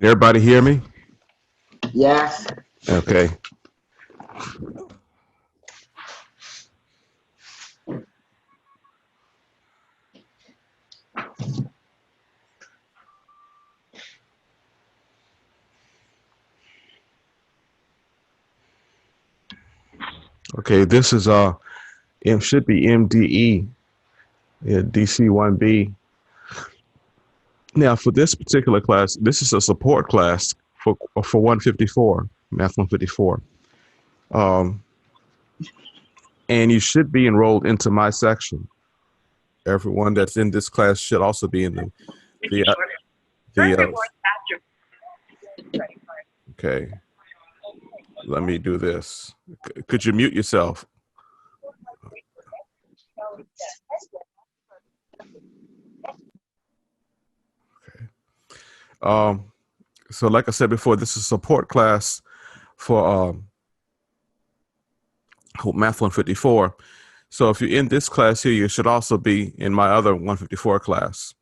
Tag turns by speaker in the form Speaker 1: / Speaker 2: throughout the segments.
Speaker 1: Everybody hear me?
Speaker 2: Yes.
Speaker 1: Okay. Okay, this is it should be MDE, yeah, DC1B. Now for this particular class, this is a support class for 154, Math 154. Um, and you should be enrolled into my section. Everyone that's in this class should also be in the the okay. Let me do this. Could you mute yourself? Okay. Um, so like I said before, this is a support class for Math 154. So if you're in this class here, you should also be in my other 154 class.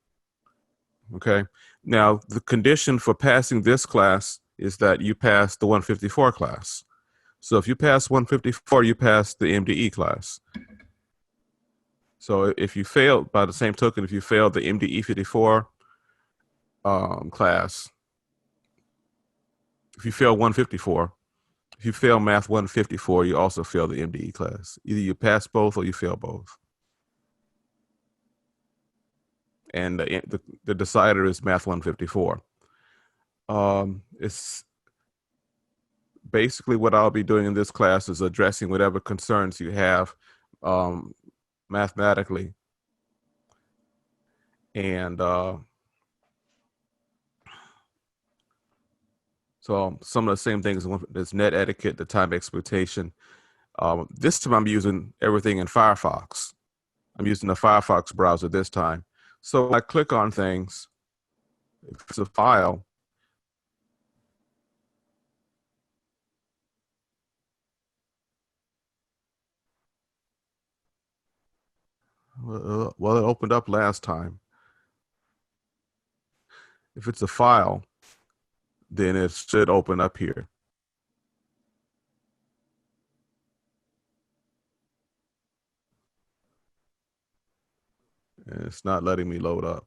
Speaker 1: Okay. Now, the condition for passing this class is that you pass the 154 class. So if you pass 154, you pass the MDE class. So if you fail, by the same token, if you fail the MDE 54 class, if you fail 154, if you fail Math 154, you also fail the MDE class. Either you pass both or you fail both. And the decider is Math 154. It's basically what I'll be doing in this class is addressing whatever concerns you have um, mathematically. And so some of the same things is net etiquette, the time exploitation. This time I'm using everything in Firefox. I'm using the Firefox browser this time. So when I click on things, if it's a file, well, it opened up last time. If it's a file, then it should open up here. And it's not letting me load up.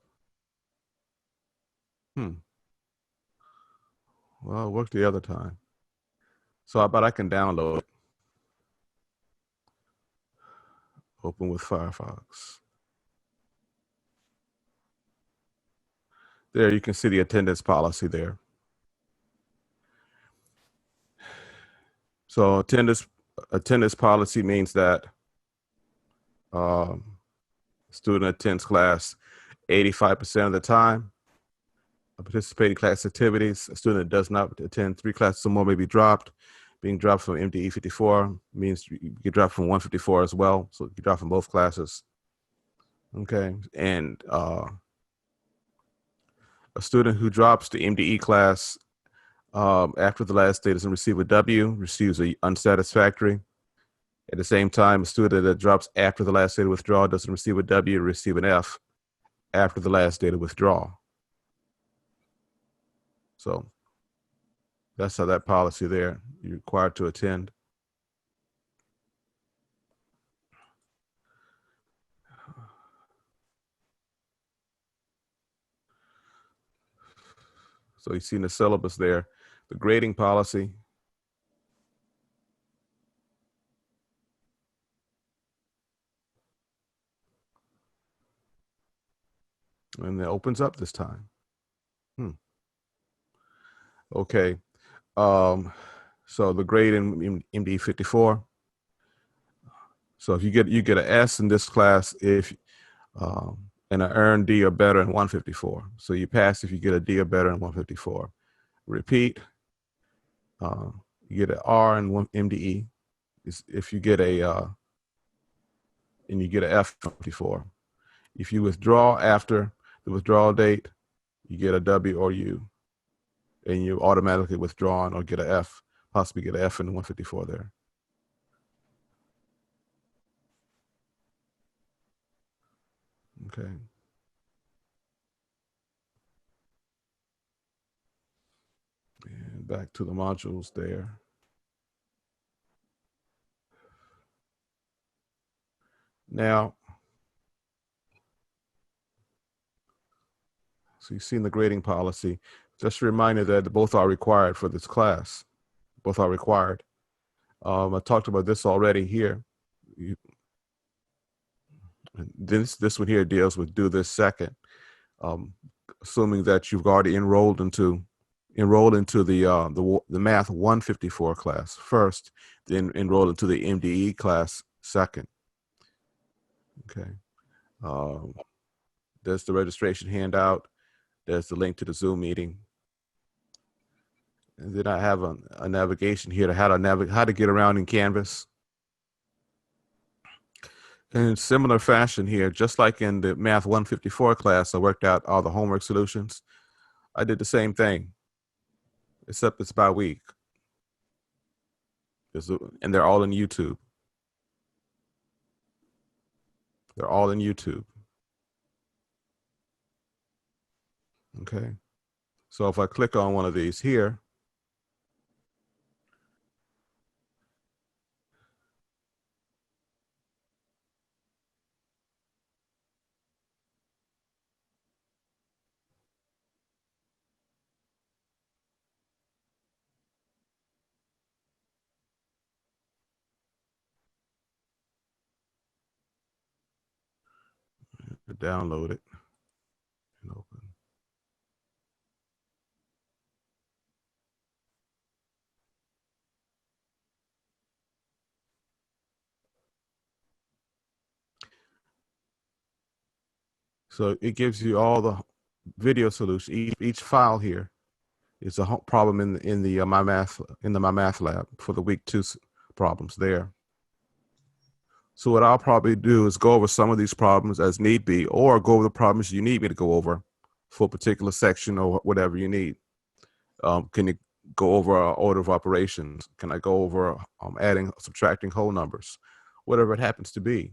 Speaker 1: Well, it worked the other time. So I bet I can download it. Open with Firefox. There, you can see the attendance policy there. So attendance policy means that student attends class 85% of the time. Participating class activities, a student that does not attend 3 classes or more may be dropped. Being dropped from MDE 54 means you get dropped from 154 as well. So you drop from both classes. Okay. And a student who drops the MDE class after the last day doesn't receive a W, receives a unsatisfactory. At the same time, a student that drops after the last day to withdraw doesn't receive a W, receive an F after the last day to withdraw. So that's how that policy there. You're required to attend. So you see in the syllabus there, the grading policy. And it opens up this time. Okay. So the grade in MD 54. So if you get an S in this class if and an earned D or better in 154. So you pass if you get a D or better in 154. Repeat. You get an R in MDE. If you get and you get an F in 54. If you withdraw after the withdrawal date, you get a W or U, and you automatically withdrawn or get an F, possibly get an F in 154 there. Okay. back to the modules there. Now, so you've seen the grading policy. Just a reminder that both are required for this class. Both are required. I talked about this already here. This one here deals with do this second, assuming that you've already enrolled into the Math 154 class first, then enroll into the MDE class second. Okay. There's the registration handout. There's the link to the Zoom meeting. And then I have a navigation here to how to get around in Canvas. In similar fashion here, just like in the Math 154 class, I worked out all the homework solutions. I did the same thing, except it's by week. And they're all in YouTube. They're all in YouTube. Okay. So if I click on one of these here, download it and open. So it gives you all the video solution. Each file here is a problem in the my math lab for the week 2 problems there. So what I'll probably do is go over some of these problems as need be, or go over the problems you need me to go over for a particular section or whatever you need. Can you go over order of operations? Can I go over adding, subtracting whole numbers? Whatever it happens to be.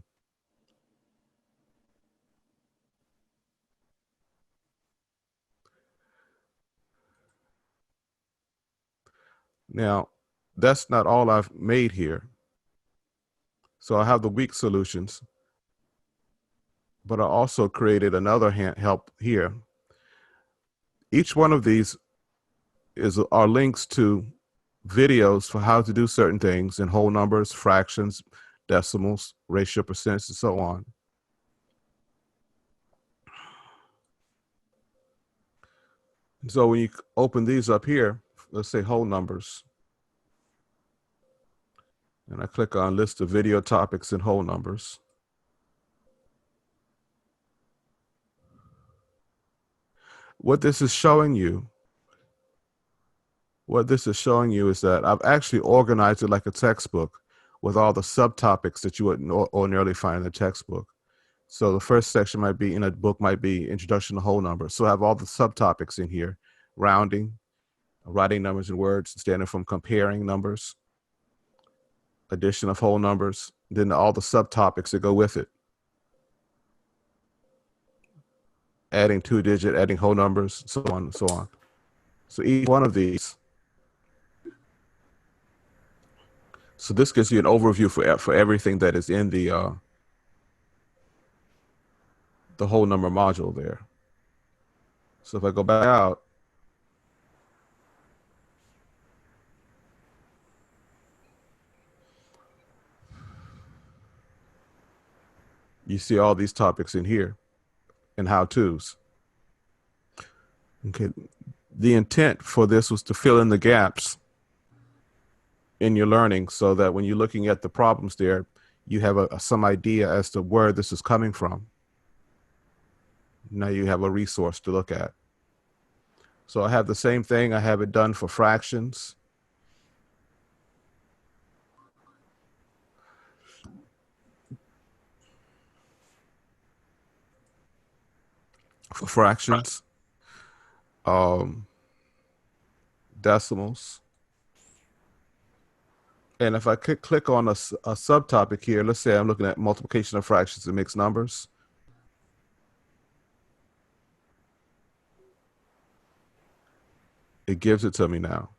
Speaker 1: Now, that's not all I've made here. So I have the weak solutions, but I also created another help here. Each one of these are links to videos for how to do certain things in whole numbers, fractions, decimals, ratio, percents, and so on. And so when you open these up here, let's say whole numbers, and I click on list of video topics in whole numbers. What this is showing you is that I've actually organized it like a textbook with all the subtopics that you wouldn't ordinarily find in a textbook. So the first section might be in a book might be introduction to whole numbers. So I have all the subtopics in here: rounding, writing numbers and words, standing from comparing numbers, addition of whole numbers, then all the subtopics that go with it. Adding 2-digit, adding whole numbers, so on and so on. So each one of these. So this gives you an overview for everything that is in the whole number module there. So if I go back out, you see all these topics in here and how-tos. Okay. The intent for this was to fill in the gaps in your learning so that when you're looking at the problems there, you have some idea as to where this is coming from. Now you have a resource to look at. So I have the same thing. I have it done for fractions. For fractions, decimals. And if I click on a subtopic here, let's say I'm looking at multiplication of fractions and mixed numbers. It gives it to me now.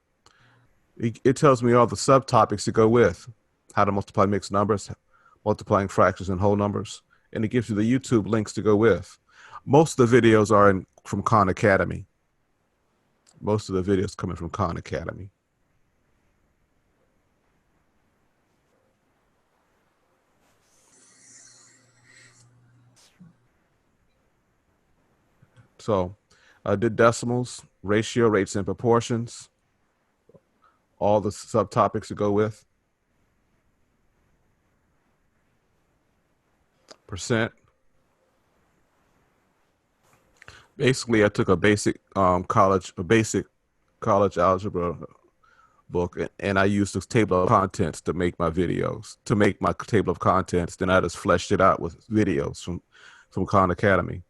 Speaker 1: It tells me all the subtopics to go with, how to multiply mixed numbers, multiplying fractions and whole numbers, and it gives you the YouTube links to go with. Most of the videos are from Khan Academy. Most of the videos coming from Khan Academy. So I did decimals, ratio, rates, and proportions, all the subtopics to go with. Percent. Basically, I took a basic college algebra book, and I used this table of contents to make my videos, to make my table of contents. Then I just fleshed it out with videos from Khan Academy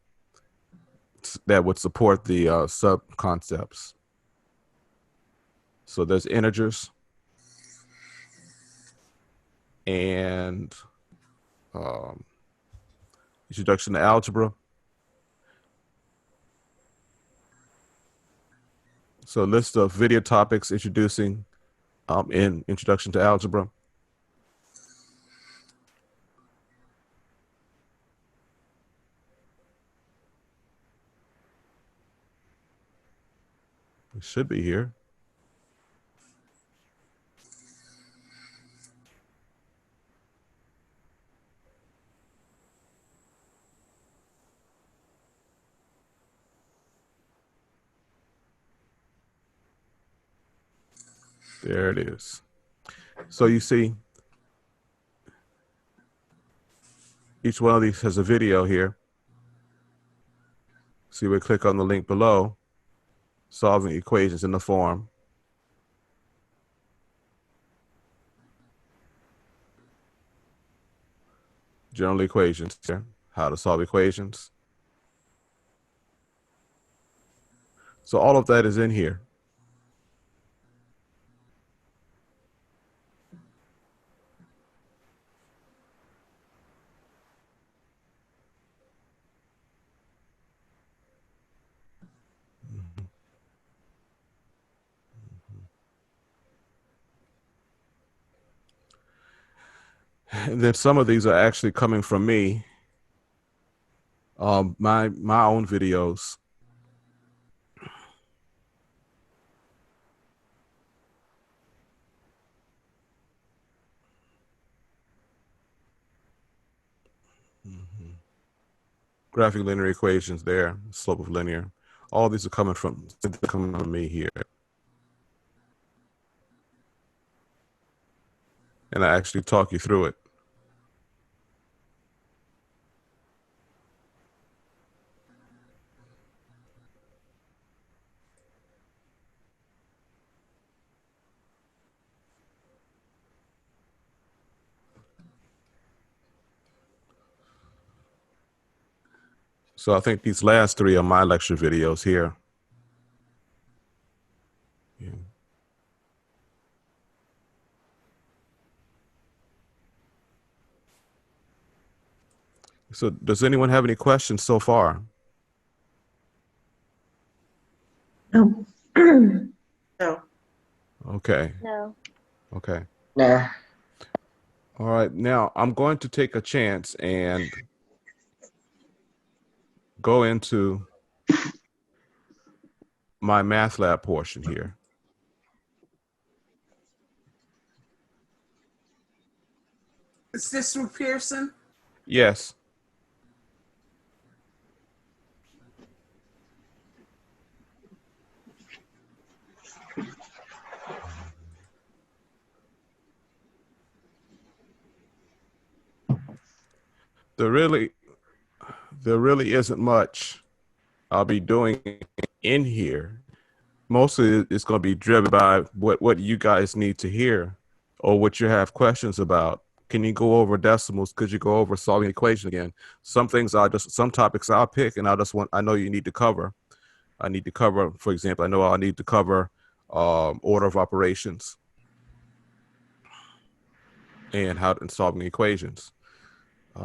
Speaker 1: that would support the sub concepts. So there's integers and introduction to algebra. So list of video topics introducing in introduction to algebra. It should be here. There it is. So you see, each one of these has a video here. So we click on the link below, solving equations in the form. General equations here, how to solve equations. So all of that is in here. And then some of these are actually coming from me, my own videos. Graphic linear equations there, slope of linear. All these are coming from me here. And I actually talk you through it. So I think these last three are my lecture videos here. Yeah. So does anyone have any questions so far?
Speaker 3: No.
Speaker 4: No.
Speaker 1: Okay.
Speaker 3: No.
Speaker 1: Okay.
Speaker 2: Nah.
Speaker 1: All right. Now I'm going to take a chance and go into my math lab portion here.
Speaker 4: Is this from Pearson?
Speaker 1: Yes. There really isn't much I'll be doing in here. Mostly it's going to be driven by what you guys need to hear or what you have questions about. Can you go over decimals? Could you go over solving equation again? Some topics I'll pick and I know you need to cover. I need to cover, for example, I know I need to cover order of operations and solving equations.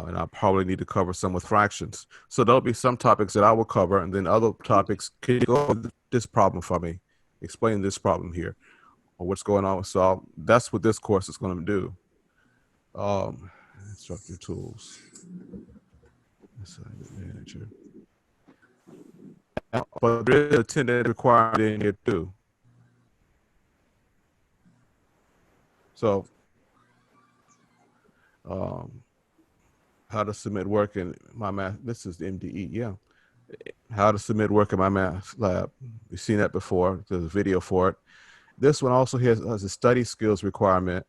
Speaker 1: And I'll probably need to cover some with fractions. So there'll be some topics that I will cover, and then other topics, can you go over this problem for me? Explain this problem here. or what's going on. So that's what this course is going to do. Instructor tools. Assignment manager. But there is attendance requirement in here too. So, how to submit work in my math. This is the MDE, yeah. How to submit work in my math lab. We've seen that before. There's a video for it. This one also has a study skills requirement,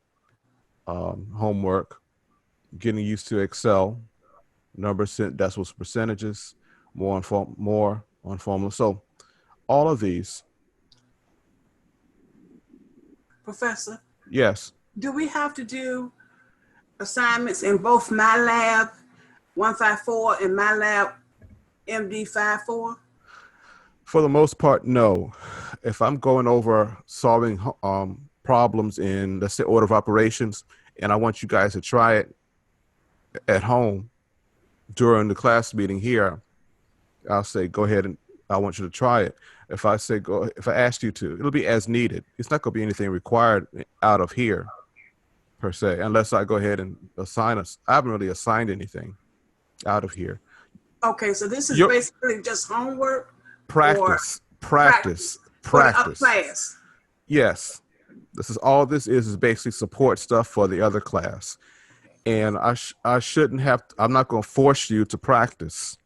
Speaker 1: homework, getting used to Excel, numbers, decimals, percentages, more on formula. So all of these.
Speaker 4: Professor,
Speaker 1: Yes.
Speaker 4: do we have to do assignments in both MyLab 154 and MyLab mde54?
Speaker 1: For the most part, no. If I'm going over solving problems in, let's say, order of operations, and I want you guys to try it at home during the class meeting here, I'll say, go ahead and I want you to try it. If I say go, if I ask you to, it'll be as needed. It's not going to be anything required out of here per se, unless I go ahead and assign us. I haven't really assigned anything out of here.
Speaker 4: Okay, so this is basically just homework.
Speaker 1: Practice.
Speaker 4: For the other class.
Speaker 1: Yes. This is all this is basically support stuff for the other class. And I shouldn't have, I'm not going to force you to practice.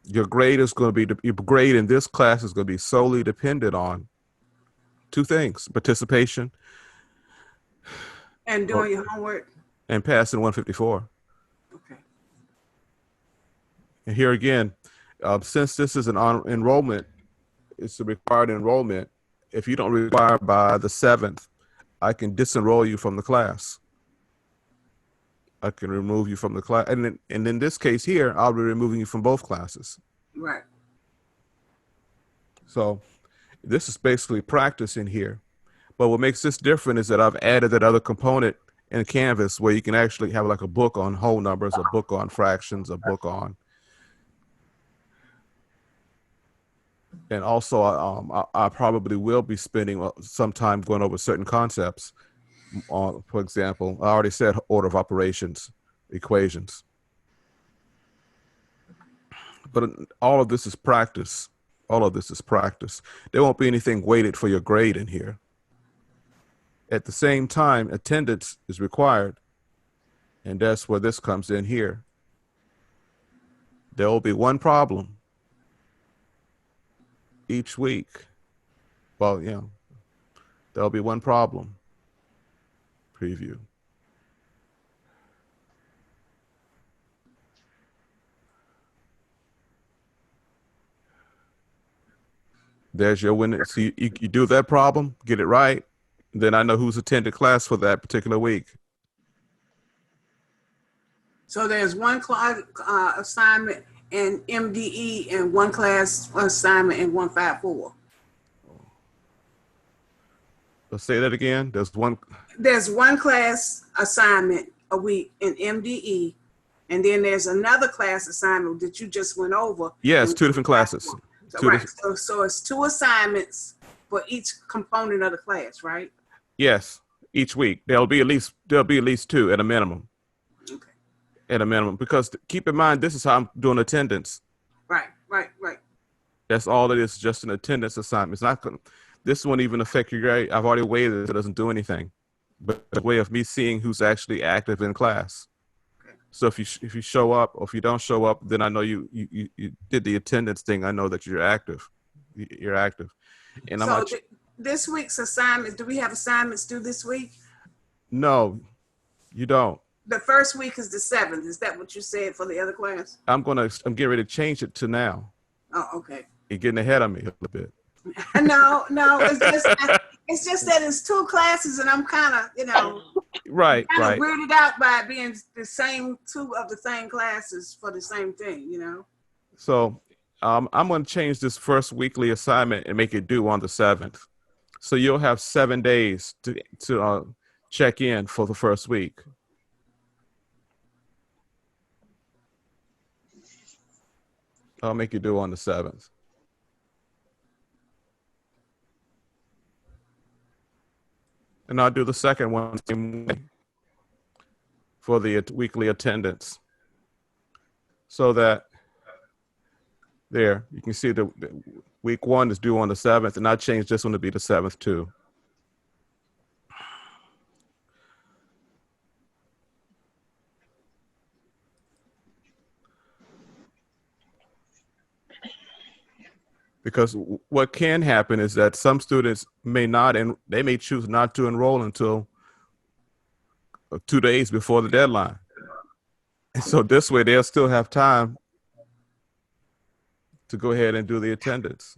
Speaker 1: Your grade is going to be, your grade in this class is going to be solely dependent on two things: participation
Speaker 4: and doing your homework
Speaker 1: and passing 154.
Speaker 4: Okay.
Speaker 1: And here again, since this is an enrollment, it's a required enrollment. If you don't require by the 7th, I can disenroll you from the class. I can remove you from the class. And in this case here, I'll be removing you from both classes.
Speaker 4: Right.
Speaker 1: So this is basically practice in here. But what makes this different is that I've added that other component in Canvas where you can actually have like a book on whole numbers, a book on fractions, a book on. And also, I probably will be spending some time going over certain concepts. For example, I already said order of operations, equations. But all of this is practice. All of this is practice. There won't be anything weighted for your grade in here. At the same time, attendance is required. And that's where this comes in here. There will be one problem each week. Well, yeah, there'll be one problem. Preview. There's your winner. So you do that problem, get it right, then I know who's attended class for that particular week.
Speaker 4: So there's one class assignment in MDE and one class assignment in 154.
Speaker 1: Let's say that again. There's one class assignment a week in MDE, and then there's another class assignment that you just went over. Yes, two different classes.
Speaker 4: So, so it's two assignments for each component of the class, right?
Speaker 1: Yes, each week there'll be at least two at a minimum.
Speaker 4: Okay.
Speaker 1: At a minimum, because keep in mind this is how I'm doing attendance.
Speaker 4: Right.
Speaker 1: That's all it is, just an attendance assignment. It's not going. This won't even affect your grade. I've already weighed it. It doesn't do anything, but the way of me seeing who's actually active in class. So if you show up, or if you don't show up, then I know you did the attendance thing. I know that you're active. You're active. And I'm
Speaker 4: so this week's assignment, do we have assignments due this week?
Speaker 1: No, you don't.
Speaker 4: The first week is the 7th. Is that what you said for the other class?
Speaker 1: I'm getting ready to change it to now.
Speaker 4: Oh, okay.
Speaker 1: You're getting ahead of me a little bit.
Speaker 4: No, it's just that it's two classes, and I'm kind of,
Speaker 1: right.
Speaker 4: weirded out by it being the same two of the same classes for the same thing,
Speaker 1: So I'm going to change this first weekly assignment and make it due on the 7th. So you'll have 7 days to check in for the first week. I'll make you due on the 7th. And I'll do the second one same way for the weekly attendance. So that there, you can see the week 1 is due on the 7th, and I changed this one to be the 7th too. Because what can happen is that some students may not, and they may choose not to enroll until 2 days before the deadline. And so this way they'll still have time to go ahead and do the attendance.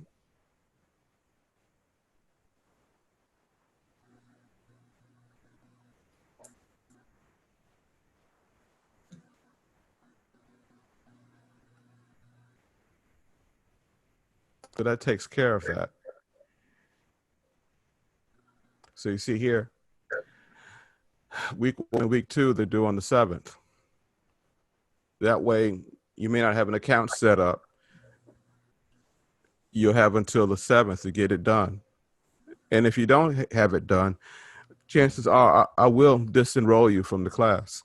Speaker 1: So that takes care of that. So you see here, week 1 and week 2, they're due on the 7th. That way, you may not have an account set up. You'll have until the 7th to get it done. And if you don't have it done, chances are I will disenroll you from the class.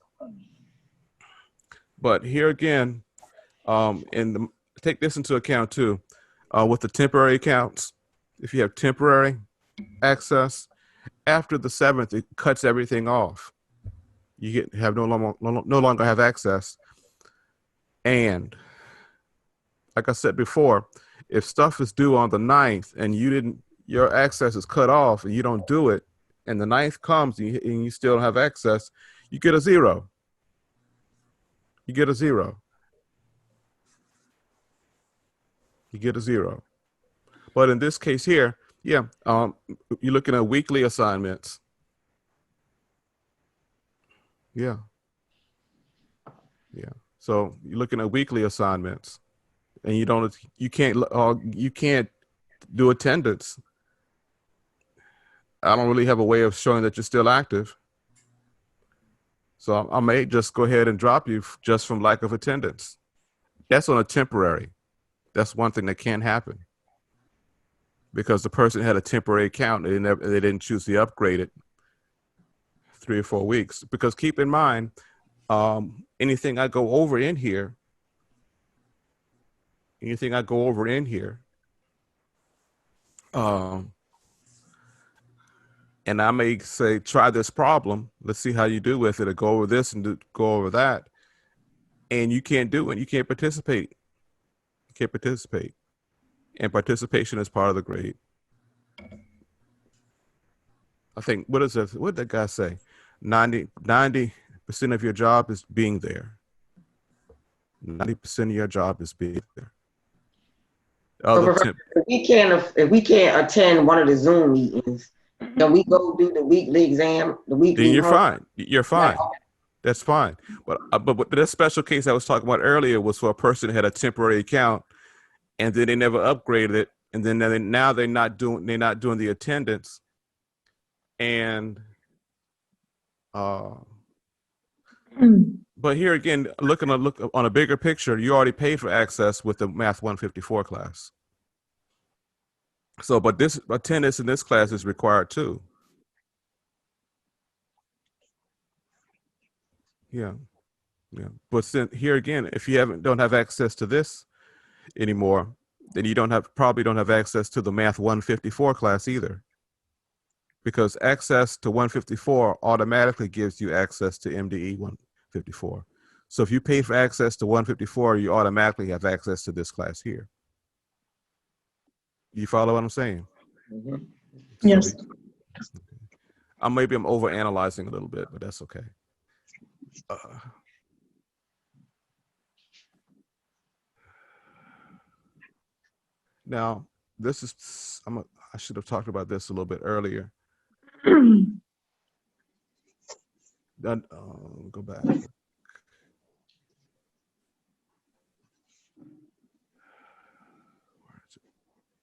Speaker 1: But here again, take this into account too. With the temporary accounts, if you have temporary access, after the 7th, it cuts everything off. You no longer have access. And like I said before, if stuff is due on the 9th and your access is cut off and you don't do it, and the 9th comes and you still don't have access, you get a 0. You get a 0. You get a 0. But in this case here, yeah, you're looking at weekly assignments. Yeah. Yeah. So you're looking at weekly assignments, and you can't do attendance. I don't really have a way of showing that you're still active. So I may just go ahead and drop you just from lack of attendance. That's on a temporary. That's one thing that can happen, because the person had a temporary account and they didn't choose to upgrade it 3 or 4 weeks. Because keep in mind, anything I go over in here, and I may say, try this problem. Let's see how you do with it, or go over this and go over that. And you can't do it. You can't participate. You can't participate. And participation is part of the grade. I think, what did that guy say? 90% of your job is being there. 90% of your job is being there.
Speaker 2: So if we can't attend one of the Zoom meetings, can we go do the weekly exam?
Speaker 1: Then you're fine. You're fine. That's fine. But that special case I was talking about earlier was for a person who had a temporary account, and then they never upgraded it, and then now they're not doing the attendance, and but here again, look on a bigger picture, you already paid for access with the Math 154 class. So, but this attendance in this class is required too. Yeah, yeah. But here again, if you don't have access to this anymore, then you probably don't have access to the Math 154 class either, because access to 154 automatically gives you access to MDE 154. So if you pay for access to 154, you automatically have access to this class here. You follow what I'm saying?
Speaker 2: Mm-hmm.
Speaker 3: Yes.
Speaker 1: Maybe I'm overanalyzing a little bit, but that's okay. Now, this is, I should have talked about this a little bit earlier. Go back.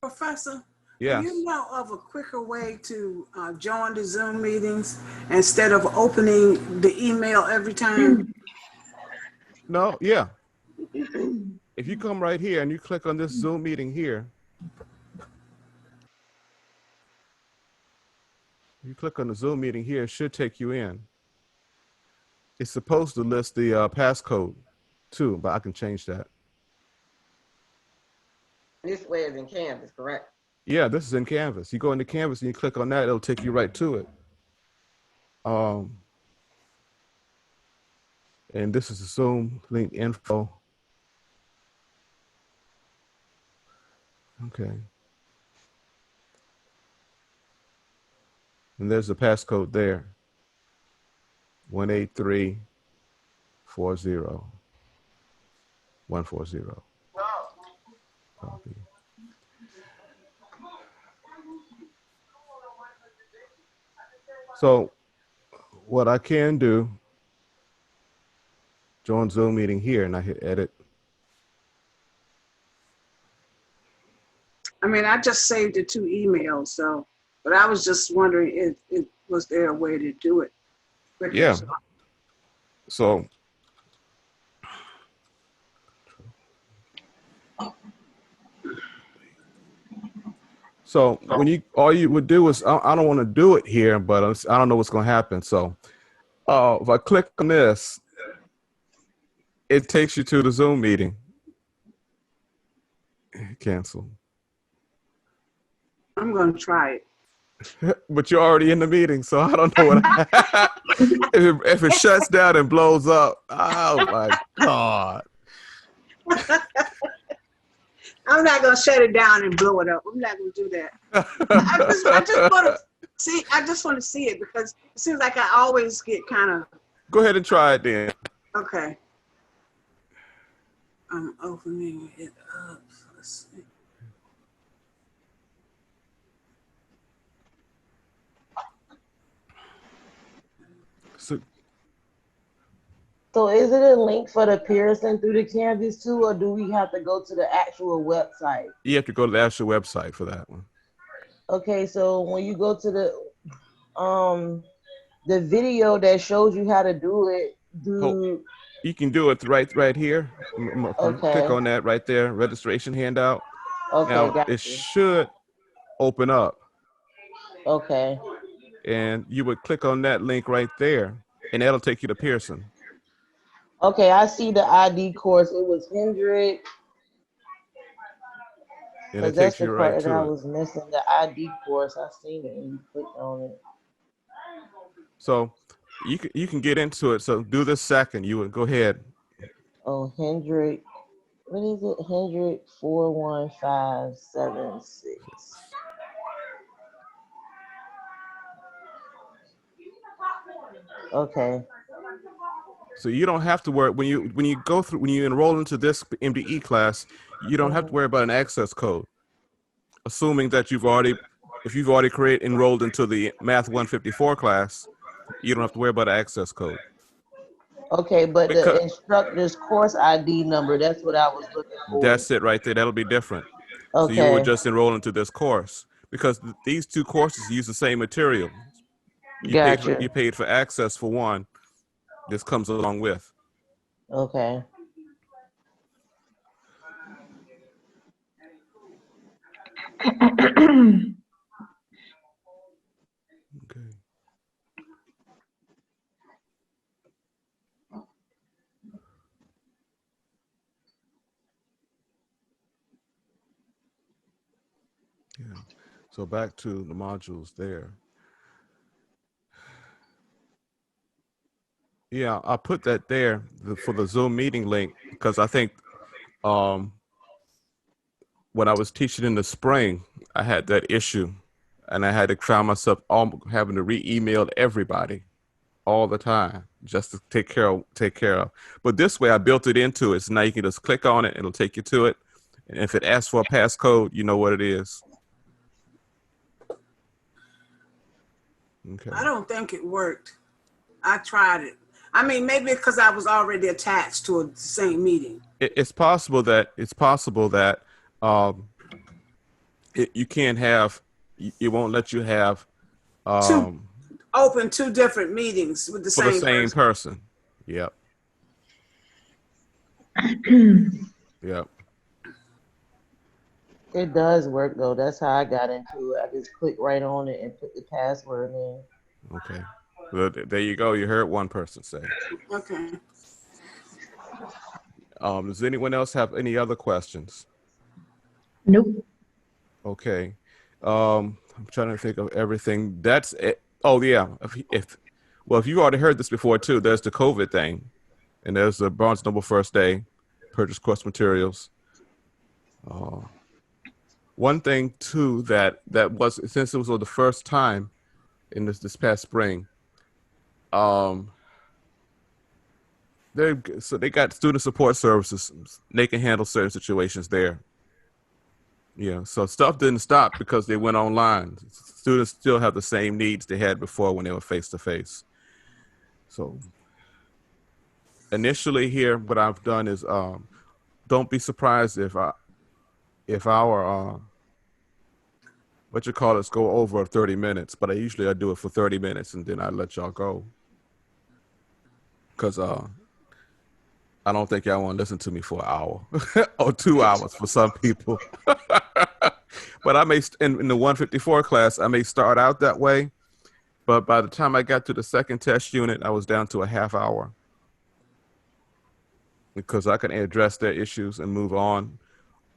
Speaker 4: Professor,
Speaker 1: Yes.
Speaker 4: do you know of a quicker way to join the Zoom meetings instead of opening the email every time?
Speaker 1: No, yeah. If you come right here and you click on this Zoom meeting here, you click on the Zoom meeting here, it should take you in. It's supposed to list the passcode too, but I can change that.
Speaker 2: This way is in Canvas, correct?
Speaker 1: Yeah, this is in Canvas. You go into Canvas and you click on that, it'll take you right to it. And this is the Zoom link info. Okay. And there's the passcode there. 18340 140. Copy. So what I can do, join Zoom meeting here, and I hit edit.
Speaker 4: I mean, I just saved the 2 emails, so, but I was just wondering if was there a way to do it quicker?
Speaker 1: Yeah. So when you, all you would do is, I don't want to do it here, but I don't know what's going to happen. So if I click on this, it takes you to the Zoom meeting. Cancel.
Speaker 4: I'm going to try it.
Speaker 1: But you're already in the meeting, so I don't know what. If it shuts down and blows up, oh my God.
Speaker 4: I'm not going to shut it down and blow it up. I'm not going to do that. I just want to see it because it seems like I always get kind of.
Speaker 1: Go ahead and try it then.
Speaker 4: Okay. I'm opening it up. Let's see.
Speaker 5: So is it a link for the Pearson through the Canvas too, or do we have to go to the actual website?
Speaker 1: You have to go to the actual website for that one.
Speaker 5: Okay, so when you go to the video that shows you how to do it,
Speaker 1: you can do it right here.
Speaker 5: Okay.
Speaker 1: Click on that right there, registration handout.
Speaker 5: Okay,
Speaker 1: now
Speaker 5: gotcha.
Speaker 1: it should open up.
Speaker 5: Okay.
Speaker 1: And you would click on that link right there, and that'll take you to Pearson.
Speaker 5: Okay, I see the ID course. It was Hendrick.
Speaker 1: And it
Speaker 5: That's
Speaker 1: takes
Speaker 5: the
Speaker 1: you
Speaker 5: part
Speaker 1: right
Speaker 5: that I
Speaker 1: to it.
Speaker 5: was missing. The ID course. I seen it and you clicked on it.
Speaker 1: So you can get into it. So do this second. You would go ahead.
Speaker 5: Oh, Hendrick. What is it? Hendrick 41576. Okay.
Speaker 1: So you don't have to worry when you enroll into this MDE class, you don't have to worry about an access code. Assuming that if you've already enrolled into the Math 154 class, you don't have to worry about an access code.
Speaker 5: Okay, but the instructor's course ID number, that's what I was looking for.
Speaker 1: That's it right there. That'll be different.
Speaker 5: Okay.
Speaker 1: So you would just enroll into this course because these 2 courses use the same material.
Speaker 5: Gotcha.
Speaker 1: You paid for access for one. This comes along with.
Speaker 5: Okay.
Speaker 1: Okay. Yeah. So back to the modules there. Yeah, I put that there for the Zoom meeting link because I think when I was teaching in the spring, I had that issue, and I had to find myself having to re-email everybody all the time just to take care of. But this way, I built it into it, so now you can just click on it; it'll take you to it. And if it asks for a passcode, you know what it is. Okay.
Speaker 4: I don't think it worked. I tried it. I mean, maybe because I was already attached to the same meeting.
Speaker 1: It's possible that you can't have. It won't let you have
Speaker 4: open 2 different meetings with the same
Speaker 1: person. Yep. Yep.
Speaker 5: It does work though. That's how I got into it. I just click right on it and put the password in.
Speaker 1: Okay. Well, there you go. You heard one person say.
Speaker 4: Okay.
Speaker 1: Does anyone else have any other questions?
Speaker 3: Nope.
Speaker 1: Okay. I'm trying to think of everything. That's it. Oh yeah. If you've already heard this before too, there's the COVID thing, and there's the Barnes Noble First Day, purchase course materials. One thing too that was, since it was the first time in this past spring, they got student support services. They can handle certain situations there. Yeah, so stuff didn't stop because they went online. Students still have the same needs they had before when they were face to face. So initially here, what I've done is don't be surprised if our what you call it go over 30 minutes, but I do it for 30 minutes and then I let y'all go. Because I don't think y'all want to listen to me for an hour or 2 hours for some people. But I may, in the 154 class, I may start out that way. But by the time I got to the second test unit, I was down to a half hour. Because I can address their issues and move on.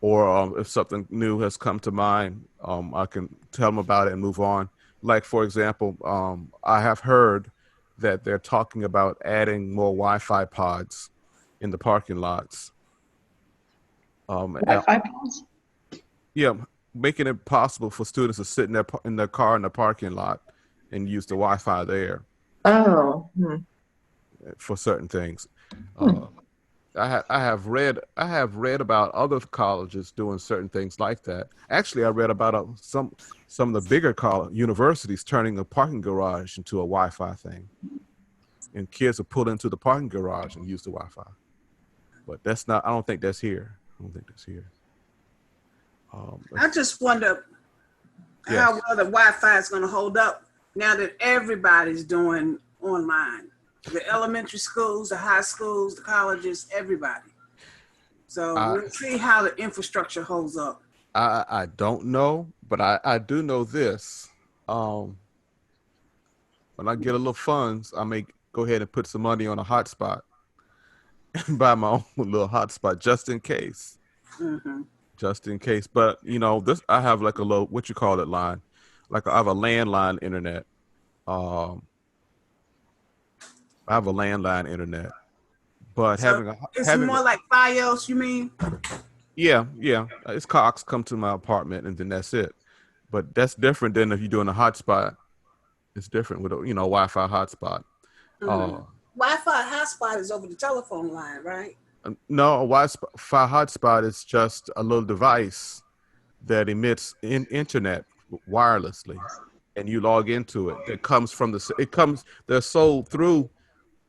Speaker 1: Or if something new has come to mind, I can tell them about it and move on. Like, for example, I have heard that they're talking about adding more Wi-Fi pods in the parking lots.
Speaker 3: Wi-Fi pods?
Speaker 1: Yeah, making it possible for students to sit in their car in the parking lot and use the Wi-Fi there
Speaker 3: Oh.
Speaker 1: for certain things. I have read about other colleges doing certain things like that. Actually, I read about some of the bigger universities turning a parking garage into a Wi-Fi thing, and kids will pull into the parking garage and use the Wi-Fi. But that's not. I don't think that's here. I don't think that's here.
Speaker 4: I just wonder
Speaker 1: Yes.
Speaker 4: how well the Wi-Fi is going to hold up now that everybody's doing online. The elementary schools, the high schools, the colleges, everybody. So we'll see how the infrastructure holds up.
Speaker 1: I don't know, but I do know this. When I get a little funds, I may go ahead and put some money on a hotspot and buy my own little hotspot just in case.
Speaker 4: Mm-hmm.
Speaker 1: Just in case. But I have like a little, what you call it, line. Like I have a landline internet. I have a landline internet. But
Speaker 4: So it's more like Fios, you mean?
Speaker 1: Yeah. It's Cox come to my apartment and then that's it. But that's different than if you're doing a hotspot. It's different with a Wi-Fi hotspot.
Speaker 4: Mm-hmm. Wi-Fi hotspot is over the telephone line, right?
Speaker 1: No, a Wi-Fi hotspot is just a little device that emits internet wirelessly, and you log into it. It comes from they're sold through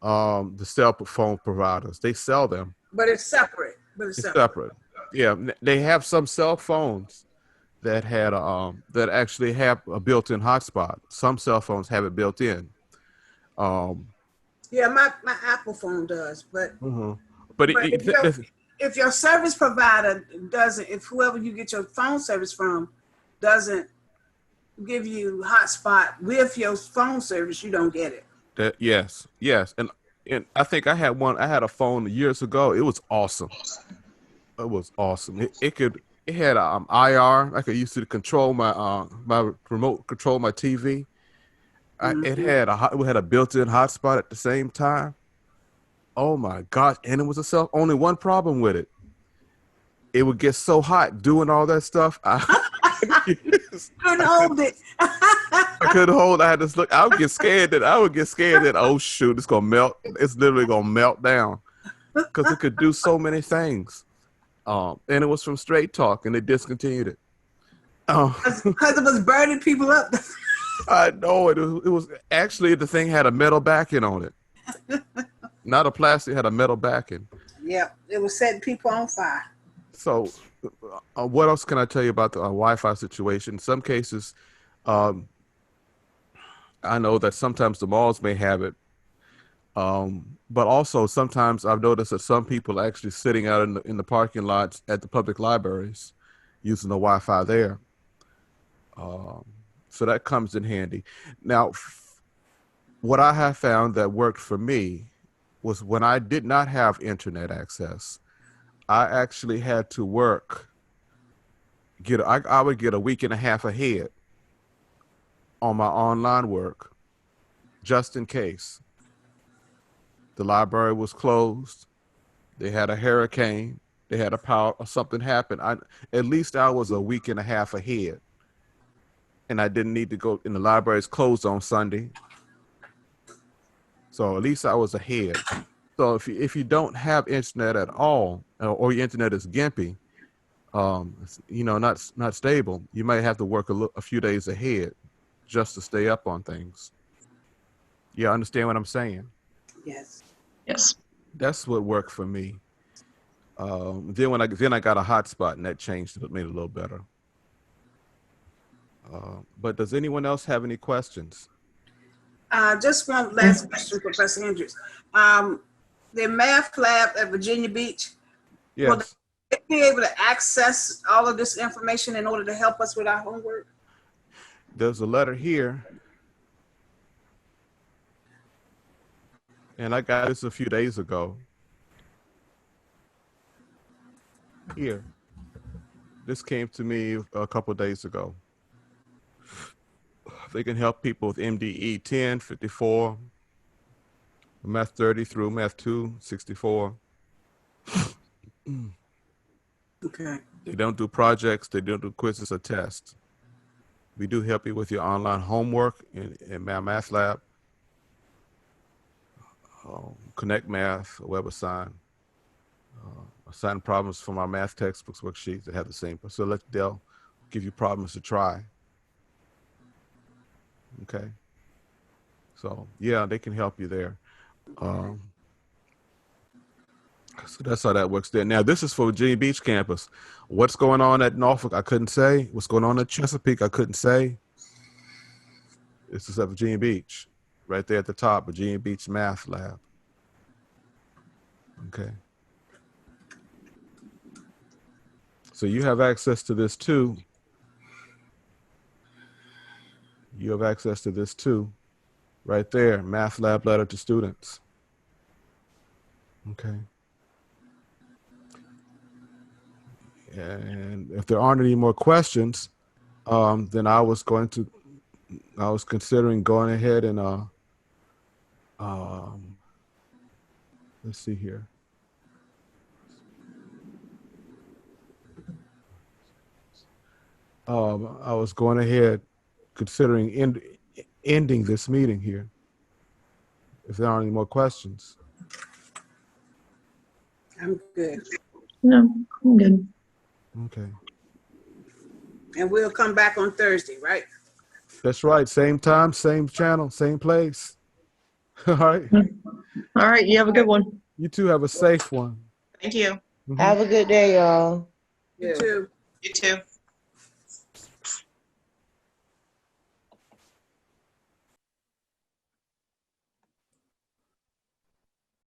Speaker 1: the cell phone providers. They sell them.
Speaker 4: But it's separate.
Speaker 1: It's separate. Yeah, they have some cell phones that that actually have a built-in hotspot. Some cell phones have it built in.
Speaker 4: Yeah, my Apple phone does, but
Speaker 1: but
Speaker 4: if your service provider doesn't, if whoever you get your phone service from doesn't give you hotspot with your phone service, you don't get it.
Speaker 1: Yes, and I think I had a phone years ago. It was awesome. It was awesome. It had IR. I could use it to control my remote control my TV. It had a built-in hotspot at the same time. Oh my gosh! And it was only one problem with it. It would get so hot doing all that stuff.
Speaker 4: Couldn't hold it.
Speaker 1: I couldn't hold. I had to look. I would get scared that oh shoot, it's gonna melt. It's literally gonna melt down because it could do so many things. And it was from Straight Talk, and they discontinued it.
Speaker 4: Because it was burning people up.
Speaker 1: I know it was actually, the thing had a metal backing on it, not a plastic. It had a metal backing.
Speaker 4: Yep, it was setting people on fire.
Speaker 1: So, what else can I tell you about the Wi-Fi situation? In some cases, I know that sometimes the malls may have it, but also sometimes I've noticed that some people are actually sitting out in the parking lots at the public libraries using the Wi-Fi there. So that comes in handy. Now, what I have found that worked for me was when I did not have internet access, I actually had to work, I would get a week and a half ahead on my online work, just in case. The library was closed, they had a hurricane, they had a power, or something happened. At least I was a week and a half ahead. And I didn't need to go, and the library's closed on Sunday. So at least I was ahead. So if you don't have internet at all, or your internet is gimpy, not stable, you might have to work a few days ahead just to stay up on things. You understand what I'm saying?
Speaker 4: Yes.
Speaker 3: Yes.
Speaker 1: That's what worked for me. Then I got a hotspot, and that changed it, made it a little better. But does anyone else have any questions?
Speaker 4: Just one last question, Professor Hendricks. The math lab at Virginia Beach, will
Speaker 1: Yes.
Speaker 4: they be able to access all of this information in order to help us with our homework?
Speaker 1: There's a letter here, and I got this a few days ago. Here, this came to me a couple of days ago. They can help people with MDE 10, 54, Math 30 through Math 2, 64.
Speaker 4: Okay.
Speaker 1: They don't do projects, they don't do quizzes or tests. We do help you with your online homework in my math lab. Connect Math, WebAssign. Assign problems from our math textbooks, worksheets that have the same. So they'll give you problems to try. Okay. So yeah, they can help you there. So that's how that works there. Now this is for Virginia Beach campus. What's going on at Norfolk? I couldn't say. What's going on at Chesapeake? I couldn't say. This is at Virginia Beach, right there at the top, Virginia Beach Math Lab. Okay. So you have access to this too. You have access to this too, right there, Math Lab letter to students. Okay. And if there aren't any more questions, then I was considering going ahead and let's see here. I was going ahead considering ending this meeting here. If there aren't any more questions.
Speaker 4: I'm good.
Speaker 3: No, I'm good.
Speaker 1: Okay.
Speaker 4: And we'll come back on Thursday, right?
Speaker 1: That's right. Same time, same channel, same place. All right.
Speaker 3: All right. You have a good one.
Speaker 1: You two have a safe one.
Speaker 6: Thank you.
Speaker 5: Have a good day, y'all.
Speaker 4: You too.
Speaker 6: You too.